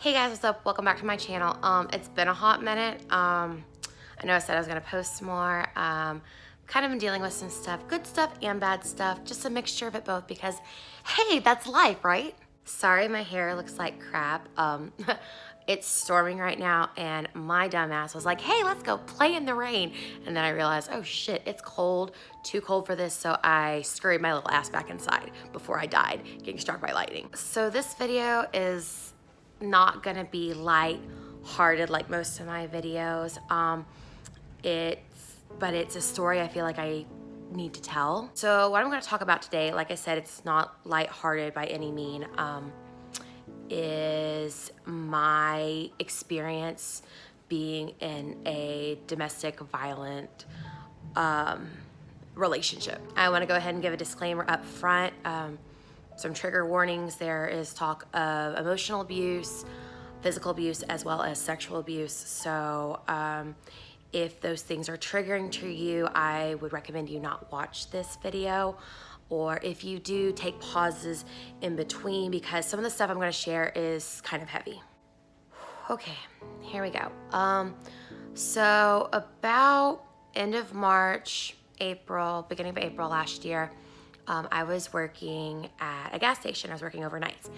Hey guys, what's up? Welcome back to my channel. It's been a hot minute. I know I said I was gonna post more. Kind of been dealing with some stuff, good stuff and bad stuff, just a mixture of it both because, hey, that's life, right? Sorry, my hair looks like crap. It's storming right now and my dumbass was like, hey, let's go play in the rain. And then I realized, oh shit, it's cold, too cold for this. So I scurried my little ass back inside before I died, getting struck by lightning. So this video is not gonna be light-hearted like most of my videos. But it's a story I feel like I need to tell. So what I'm gonna talk about today, like I said, it's not light-hearted by any mean, is my experience being in a domestic violent relationship. I wanna go ahead and give a disclaimer up front. Some trigger warnings. There is talk of emotional abuse, physical abuse, as well as sexual abuse. So if those things are triggering to you, I would recommend you not watch this video. Or if you do, take pauses in between because some of the stuff I'm gonna share is kind of heavy. Okay, here we go. So about end of March, April, beginning of April last year, I was working at a gas station. I was working overnights.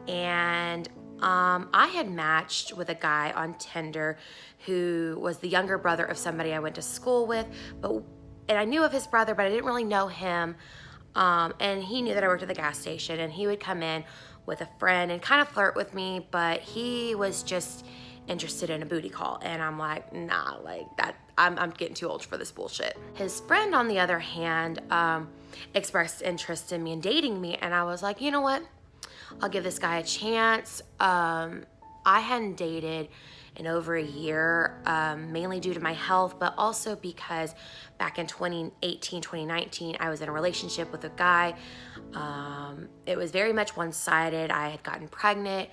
And I had matched with a guy on Tinder who was the younger brother of somebody I went to school with. And I knew of his brother, but I didn't really know him. And he knew that I worked at the gas station, and he would come in with a friend and kind of flirt with me, but he was just interested in a booty call. And I'm like, nah, like that, I'm getting too old for this bullshit. His friend, on the other hand, expressed interest in me and dating me. And I was like, you know what? I'll give this guy a chance. I hadn't dated in over a year, mainly due to my health, but also because back in 2018, 2019, I was in a relationship with a guy. It was very much one-sided. I had gotten pregnant.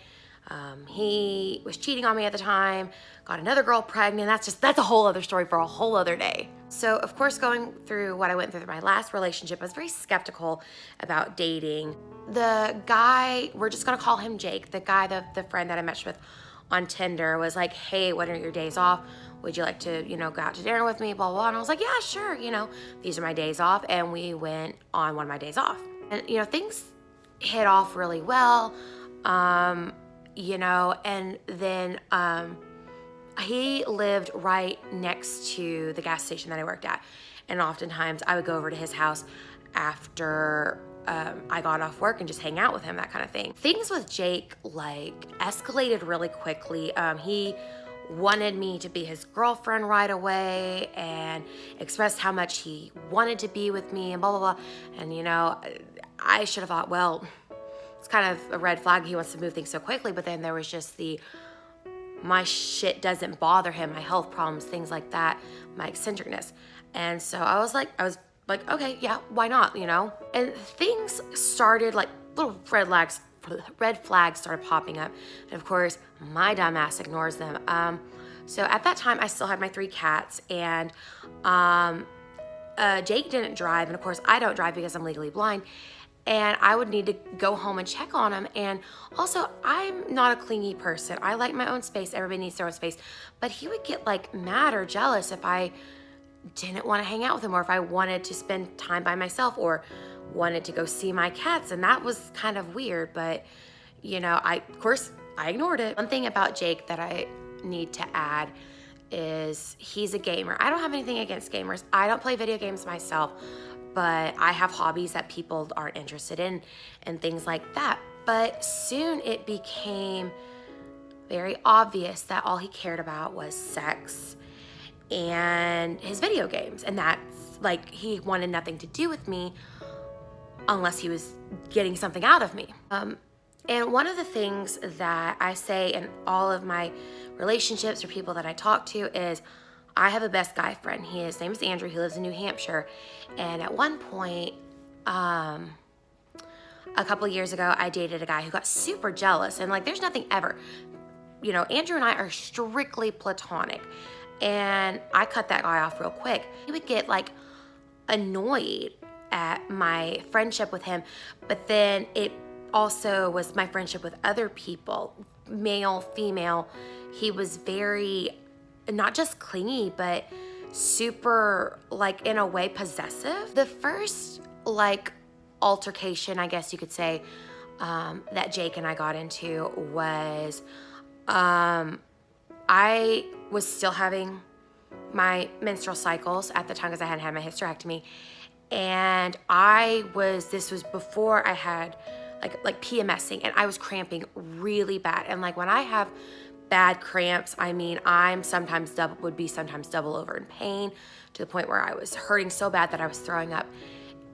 He was cheating on me at the time, got another girl pregnant. That's a whole other story for a whole other day. So of course, going through what I went through my last relationship, I was very skeptical about dating. The guy, we're just gonna call him Jake, the guy, the friend that I matched with on Tinder, was like, hey, when are your days off? Would you like to, go out to dinner with me, blah, blah, blah. And I was like, yeah, sure, these are my days off. And we went on one of my days off. And, things hit off really well. And then he lived right next to the gas station that I worked at. And oftentimes I would go over to his house after I got off work and just hang out with him, that kind of thing. Things with Jake escalated really quickly. He wanted me to be his girlfriend right away and expressed how much he wanted to be with me and blah, blah, blah. And I should have thought, well, it's kind of a red flag. He wants to move things so quickly. But then there was just my shit doesn't bother him, my health problems, things like that, my eccentricness. And so I was like, okay, yeah, why not, And things started, little red flags started popping up. And of course, my dumbass ignores them. So at that time, I still had my 3 cats, and Jake didn't drive. And of course, I don't drive because I'm legally blind. And I would need to go home and check on him. And also, I'm not a clingy person. I like my own space. Everybody needs their own space. But he would get mad or jealous if I didn't want to hang out with him, or if I wanted to spend time by myself, or wanted to go see my cats. And that was kind of weird, but of course I ignored it. One thing about Jake that I need to add is he's a gamer. I don't have anything against gamers. I don't play video games myself, but I have hobbies that people aren't interested in and things like that. But soon it became very obvious that all he cared about was sex and his video games. And that's he wanted nothing to do with me unless he was getting something out of me. And one of the things that I say in all of my relationships or people that I talk to is I have a best guy friend. His name is Andrew. He lives in New Hampshire. And at one point, a couple of years ago, I dated a guy who got super jealous. And there's nothing ever. Andrew and I are strictly platonic. And I cut that guy off real quick. He would get annoyed at my friendship with him, but then it also was my friendship with other people, male, female, he was very, not just clingy, but super, like, in a way, possessive. The first, like, altercation, I guess you could say, that Jake and I got into was, I was still having my menstrual cycles at the time because I hadn't had my hysterectomy. And this was before I had like PMSing, and I was cramping really bad. And like when I have bad cramps, I mean, sometimes double over in pain to the point where I was hurting so bad that I was throwing up.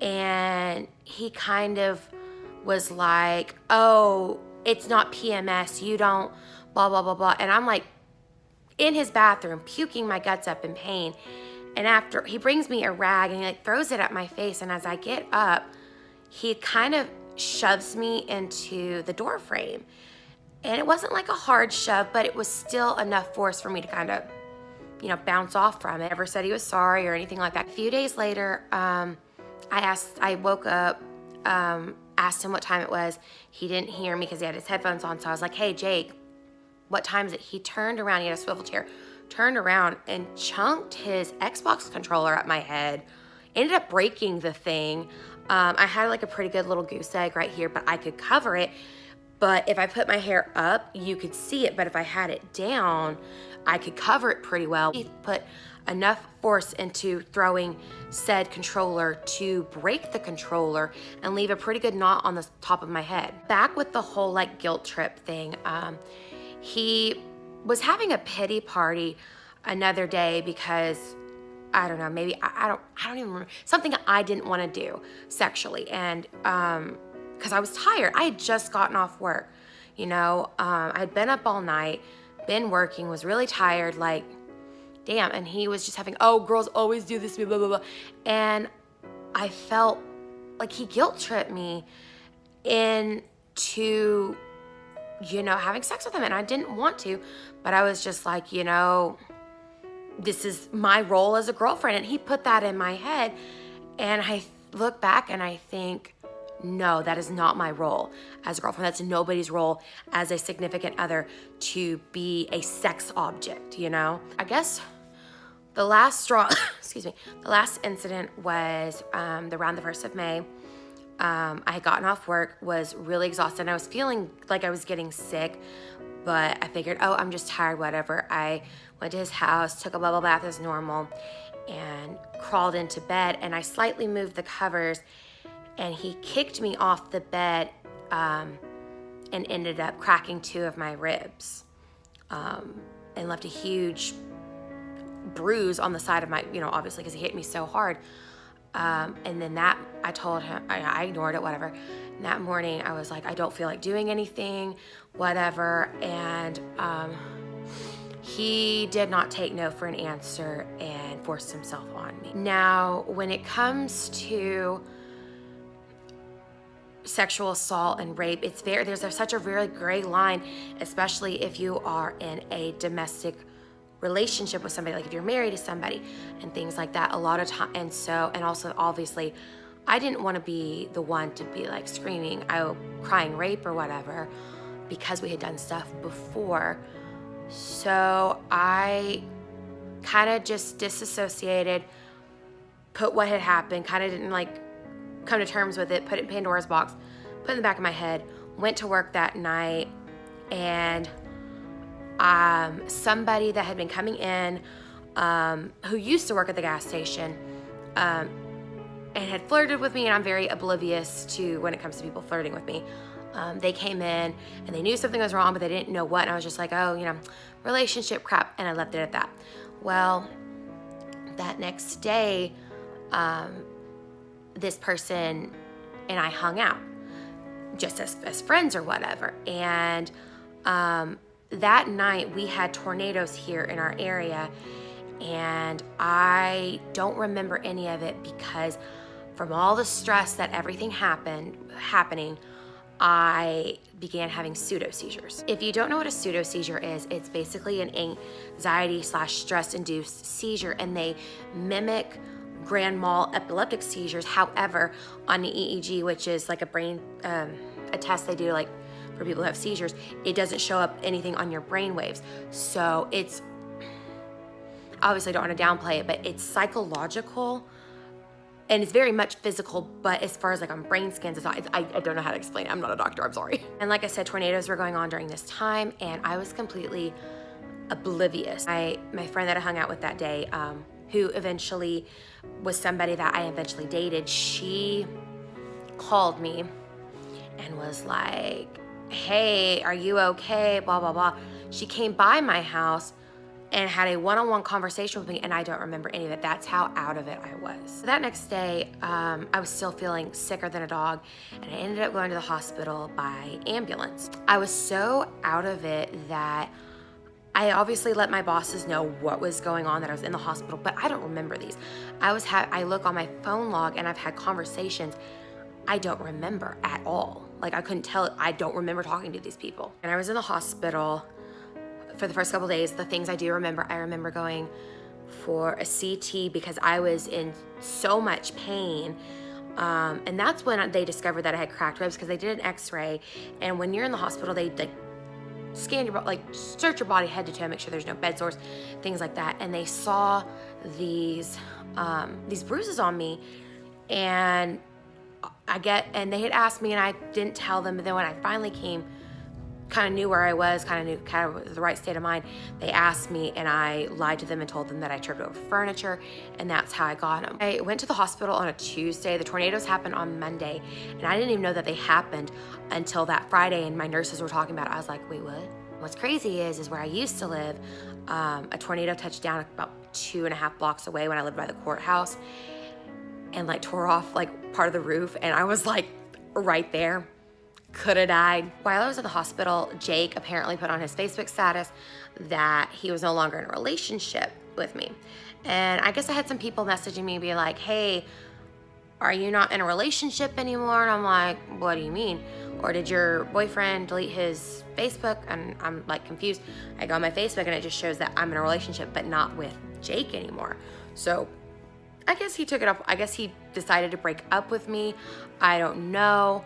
And he kind of was like, oh, it's not PMS, you don't blah, blah, blah, blah. And I'm like in his bathroom, puking my guts up in pain. And after, he brings me a rag and he like throws it at my face. And as I get up, he kind of shoves me into the door frame. And it wasn't like a hard shove, but it was still enough force for me to kind of, bounce off from it. Never said he was sorry or anything like that. A few days later, I woke up, asked him what time it was. He didn't hear me because he had his headphones on. So I was like, hey, Jake, what time is it? He turned around, he had a swivel chair, turned around and chunked his Xbox controller at my head. Ended up breaking the thing. I had like a pretty good little goose egg right here, but I could cover it. But if I put my hair up, you could see it. But if I had it down, I could cover it pretty well. He put enough force into throwing said controller to break the controller and leave a pretty good knot on the top of my head. Back with the whole like guilt trip thing, he was having a pity party another day because I don't know, maybe I don't even remember, something I didn't want to do sexually. And because I was tired, I had just gotten off work, I'd been up all night, been working, was really tired, like damn. And he was just having, oh, girls always do this, blah, blah, blah. And I felt like he guilt tripped me into, having sex with him. And I didn't want to, but I was just like, this is my role as a girlfriend. And he put that in my head. And I look back and I think, no, that is not my role as a girlfriend. That's nobody's role as a significant other to be a sex object, I guess the last straw, excuse me, the last incident was around the 1st of May. I had gotten off work, was really exhausted, and I was feeling like I was getting sick, but I figured, oh, I'm just tired, whatever. I went to his house, took a bubble bath as normal, and crawled into bed, and I slightly moved the covers, and he kicked me off the bed and ended up cracking 2 of my ribs and left a huge bruise on the side of my, obviously because he hit me so hard. And then I told him, I ignored it, whatever. And that morning I was like, I don't feel like doing anything, whatever. And he did not take no for an answer and forced himself on me. Now, when it comes to sexual assault and rape, there's such a really gray line, especially if you are in a domestic relationship with somebody, like if you're married to somebody and things like that, a lot of time. And also obviously I didn't want to be the one to be like screaming, crying rape or whatever, because we had done stuff before. So I kind of just disassociated, put what had happened, kind of didn't like come to terms with it, put it in Pandora's box, put it in the back of my head, went to work that night, and somebody that had been coming in, who used to work at the gas station, and had flirted with me, and I'm very oblivious to when it comes to people flirting with me. They came in and they knew something was wrong, but they didn't know what, and I was just like, oh, relationship crap, and I left it at that. Well, that next day, this person and I hung out just as friends or whatever, and that night we had tornadoes here in our area, and I don't remember any of it because from all the stress that everything happening, I began having pseudoseizures. If you don't know what a pseudoseizure is, it's basically an anxiety/stress-induced seizure, and they mimic grand mal epileptic seizures. However, on the EEG, which is like a brain, a test they do like for people who have seizures, it doesn't show up anything on your brain waves. So it's, obviously I don't want to downplay it, but it's psychological and it's very much physical, but as far as like on brain scans, it's not, I don't know how to explain it. I'm not a doctor, I'm sorry. And like I said, tornadoes were going on during this time and I was completely oblivious. My friend that I hung out with that day, who eventually was somebody that I eventually dated, she called me and was like, hey, are you okay? Blah, blah, blah. She came by my house and had a one-on-one conversation with me, and I don't remember any of it. That's how out of it I was. So that next day, I was still feeling sicker than a dog, and I ended up going to the hospital by ambulance. I was so out of it that I obviously let my bosses know what was going on, that I was in the hospital, but I don't remember these. I look on my phone log and I've had conversations I don't remember at all. Like I couldn't tell, I don't remember talking to these people. And I was in the hospital for the first couple days. The things I do remember, I remember going for a CT because I was in so much pain. And that's when they discovered that I had cracked ribs, because they did an x-ray. And when you're in the hospital, they like scan your, like search your body head to toe, make sure there's no bed sores, things like that. And they saw these bruises on me, and and they had asked me and I didn't tell them. But then when I finally kind of knew where I was, kind of the right state of mind, they asked me and I lied to them and told them that I tripped over furniture, and that's how I got them. I went to the hospital on a Tuesday. The tornadoes happened on Monday, and I didn't even know that they happened until that Friday, and my nurses were talking about it. I was like, wait, what? What's crazy is where I used to live, a tornado touched down about 2.5 blocks away when I lived by the courthouse, and like tore off like part of the roof, and I was like right there. Could have died. While I was at the hospital, Jake apparently put on his Facebook status that he was no longer in a relationship with me. And I guess I had some people messaging me be like, hey, are you not in a relationship anymore? And I'm like, what do you mean? Or did your boyfriend delete his Facebook? And I'm like confused. I go on my Facebook and it just shows that I'm in a relationship, but not with Jake anymore. So I guess he took it up. I guess he decided to break up with me. I don't know.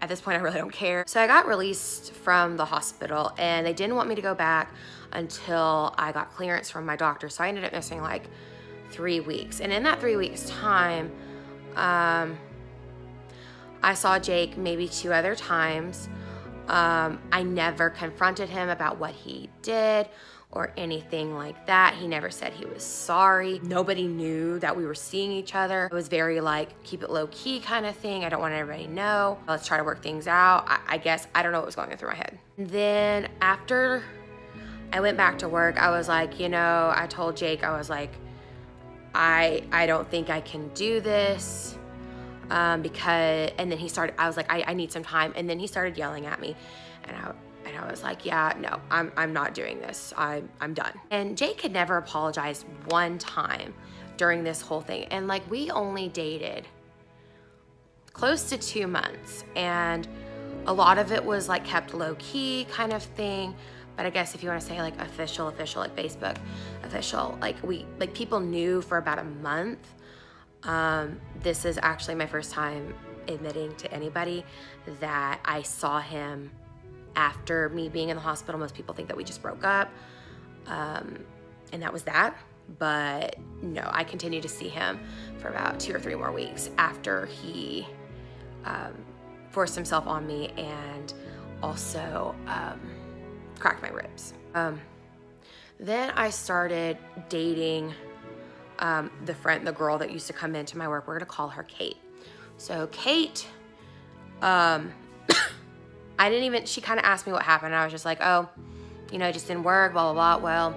At this point, I really don't care. So I got released from the hospital, and they didn't want me to go back until I got clearance from my doctor. So I ended up missing like 3 weeks. And in that 3 weeks time, I saw Jake maybe 2 other times. I never confronted him about what he did or anything like that. He never said he was sorry. Nobody knew that we were seeing each other. It was very like, keep it low key kind of thing. I don't want everybody to know. Let's try to work things out. I guess, I don't know what was going through my head. And then after I went back to work, I was like, I told Jake, I was like, I don't think I can do this. And then he started, I was like, I need some time. And then he started yelling at me, and I was like, yeah, no, I'm not doing this. I'm done. And Jake had never apologized one time during this whole thing. And like, we only dated close to 2 months, and a lot of it was like kept low key kind of thing. But I guess if you want to say like official, like Facebook official, like people knew for about a month. This is actually my first time admitting to anybody that I saw him after me being in the hospital. Most people think that we just broke up, and that was that. But no, I continued to see him for about 2 or 3 more weeks after he forced himself on me and also cracked my ribs. Then I started dating the girl that used to come into my work. We're gonna call her Kate. So Kate, she kind of asked me what happened. And I was just like, oh, it just didn't work, blah, blah, blah. Well,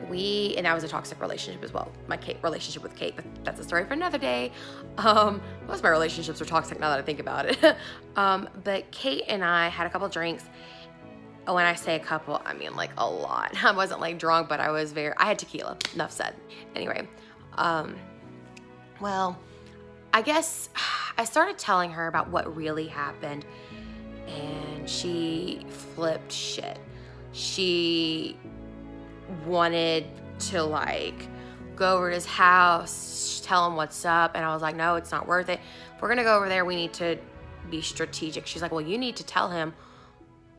and that was a toxic relationship as well. My relationship with Kate, but that's a story for another day. Most of my relationships are toxic now that I think about it. But Kate and I had a couple drinks. When I say a couple, I mean like a lot. I wasn't like drunk, but I had tequila, enough said. Anyway, well, I guess I started telling her about what really happened, and she flipped shit. She wanted to like go over to his house, tell him what's up, and I was like, no, it's not worth it. If we're gonna go over there, we need to be strategic. She's like, well, you need to tell him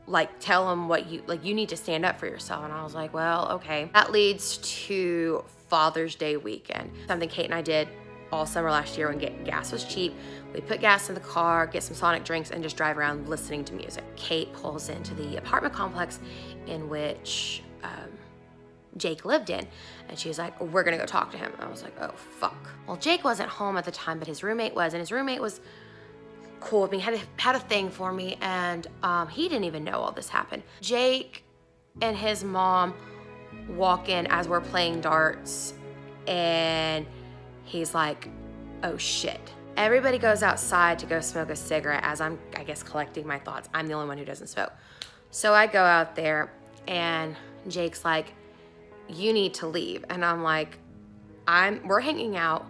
what you need to stand up for yourself. And I was like, well, okay. That leads to Father's Day weekend. Something Kate and I did all summer last year when gas was cheap. We put gas in the car, get some Sonic drinks, and just drive around listening to music. Kate pulls into the apartment complex in which Jake lived in, and she's like, we're gonna go talk to him. And I was like, oh, fuck. Well, Jake wasn't home at the time, but his roommate was, and his roommate was cool with me, had a thing for me, and he didn't even know all this happened. Jake and his mom walk in as we're playing darts, and he's like, oh shit. Everybody goes outside to go smoke a cigarette as I'm, I guess, collecting my thoughts. I'm the only one who doesn't smoke. So I go out there, and Jake's like, you need to leave. And I'm like, we're hanging out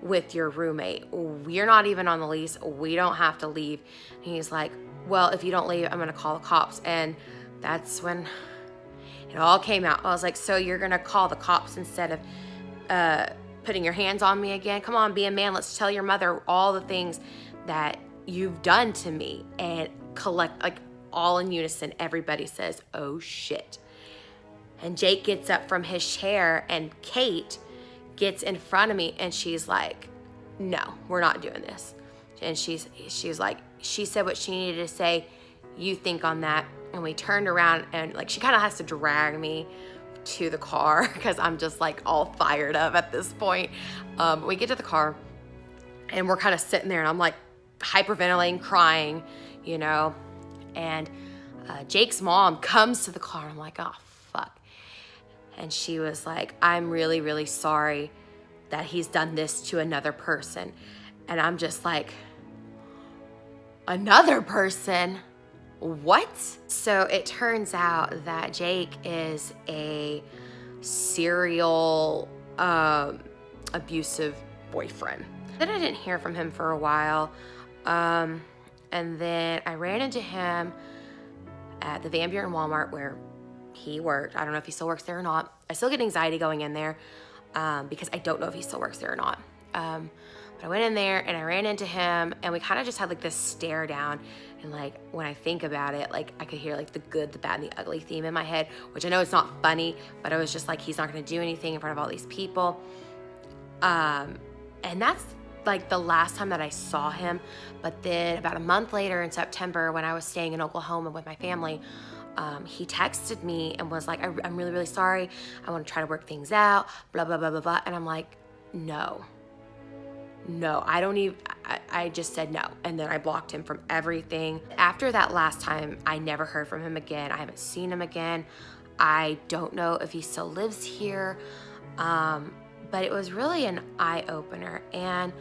with your roommate. We're not even on the lease. We don't have to leave. And he's like, well, if you don't leave, I'm gonna call the cops. And that's when it all came out. I was like, so you're gonna call the cops instead of putting your hands on me again? Come on, be a man. Let's tell your mother all the things that you've done to me. And collect, like, all in unison, everybody says, oh shit. And Jake gets up from his chair, and Kate gets in front of me, and she's like, no, we're not doing this. And she's like, she said what she needed to say. You think on that. And we turned around, and like, she kind of has to drag me to the car because I'm just like all fired up at this point. We get to the car, and we're kind of sitting there, and I'm like hyperventilating, crying, you know, and Jake's mom comes to the car, and I'm like, oh, fuck. And she was like, I'm really, really sorry that he's done this to another person. And I'm just like, another person? What? So it turns out that Jake is a serial abusive boyfriend. Then I didn't hear from him for a while. And then I ran into him at the Van Buren Walmart where he worked. I don't know if he still works there or not. I still get anxiety going in there because I don't know if he still works there or not. But I went in there and I ran into him, and we kind of just had like this stare down. And like, when I think about it, like I could hear like the good, the bad, and the ugly theme in my head, which I know it's not funny, but I was just like, he's not gonna do anything in front of all these people. And that's like the last time that I saw him. But then about a month later in September, when I was staying in Oklahoma with my family, he texted me and was like, I'm really, really sorry. I want to try to work things out, blah, blah, blah, blah, blah. And I'm like, no, I don't even, I just said no. And then I blocked him from everything. After that last time, I never heard from him again. I haven't seen him again. I don't know if he still lives here. But it was really an eye-opener. And,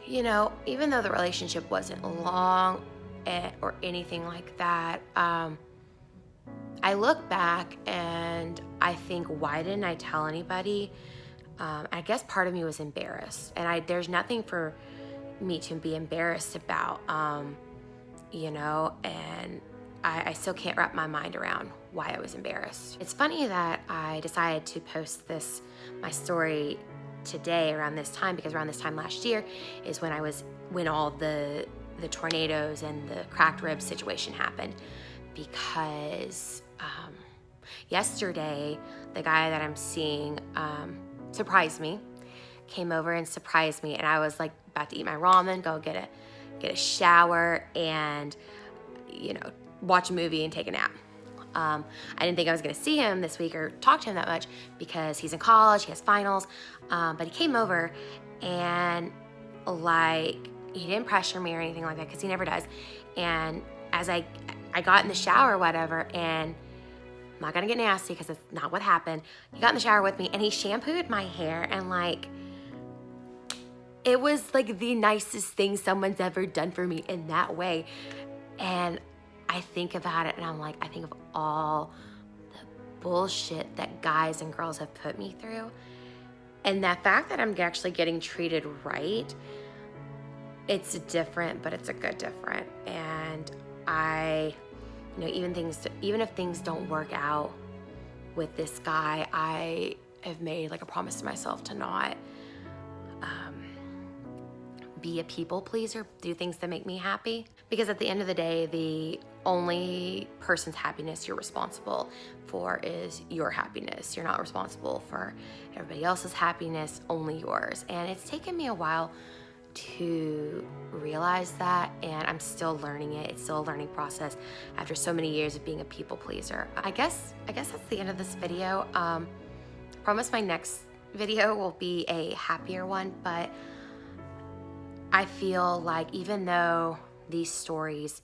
you know, even though the relationship wasn't long or anything like that, I look back and I think, why didn't I tell anybody? I guess part of me was embarrassed, and there's nothing for me to be embarrassed about, you know, and I still can't wrap my mind around why I was embarrassed. It's funny that I decided to post my story today around this time, because around this time last year is when all the tornadoes and the cracked ribs situation happened, because yesterday the guy that I'm seeing surprised me, came over and surprised me, and I was like about to eat my ramen, go get a shower, and, you know, watch a movie and take a nap. I didn't think I was gonna see him this week or talk to him that much because he's in college, he has finals, but he came over, and like, he didn't pressure me or anything like that, because he never does. And as I got in the shower or whatever, and I'm not gonna get nasty because it's not what happened. He got in the shower with me, and he shampooed my hair, and like, it was like the nicest thing someone's ever done for me in that way. And I think about it, and I'm like, I think of all the bullshit that guys and girls have put me through, and that fact that I'm actually getting treated right, it's different, but it's a good different. And you know, even if things don't work out with this guy, I have made like a promise to myself to not be a people pleaser, do things that make me happy. Because at the end of the day, the only person's happiness you're responsible for is your happiness. You're not responsible for everybody else's happiness, only yours. And it's taken me a while to realize that, and I'm still learning it. It's still a learning process after so many years of being a people pleaser. I guess that's the end of this video. Promise my next video will be a happier one, but I feel like even though these stories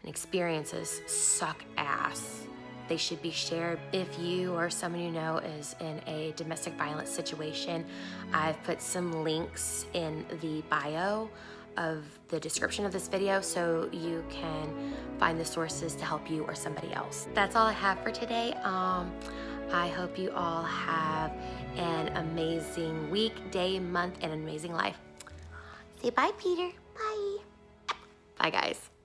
and experiences suck ass, they should be shared. If you or someone you know is in a domestic violence situation, I've put some links in the bio of the description of this video so you can find the sources to help you or somebody else. That's all I have for today. I hope you all have an amazing week, day, month, and an amazing life. Say bye, Peter. Bye. Bye, guys.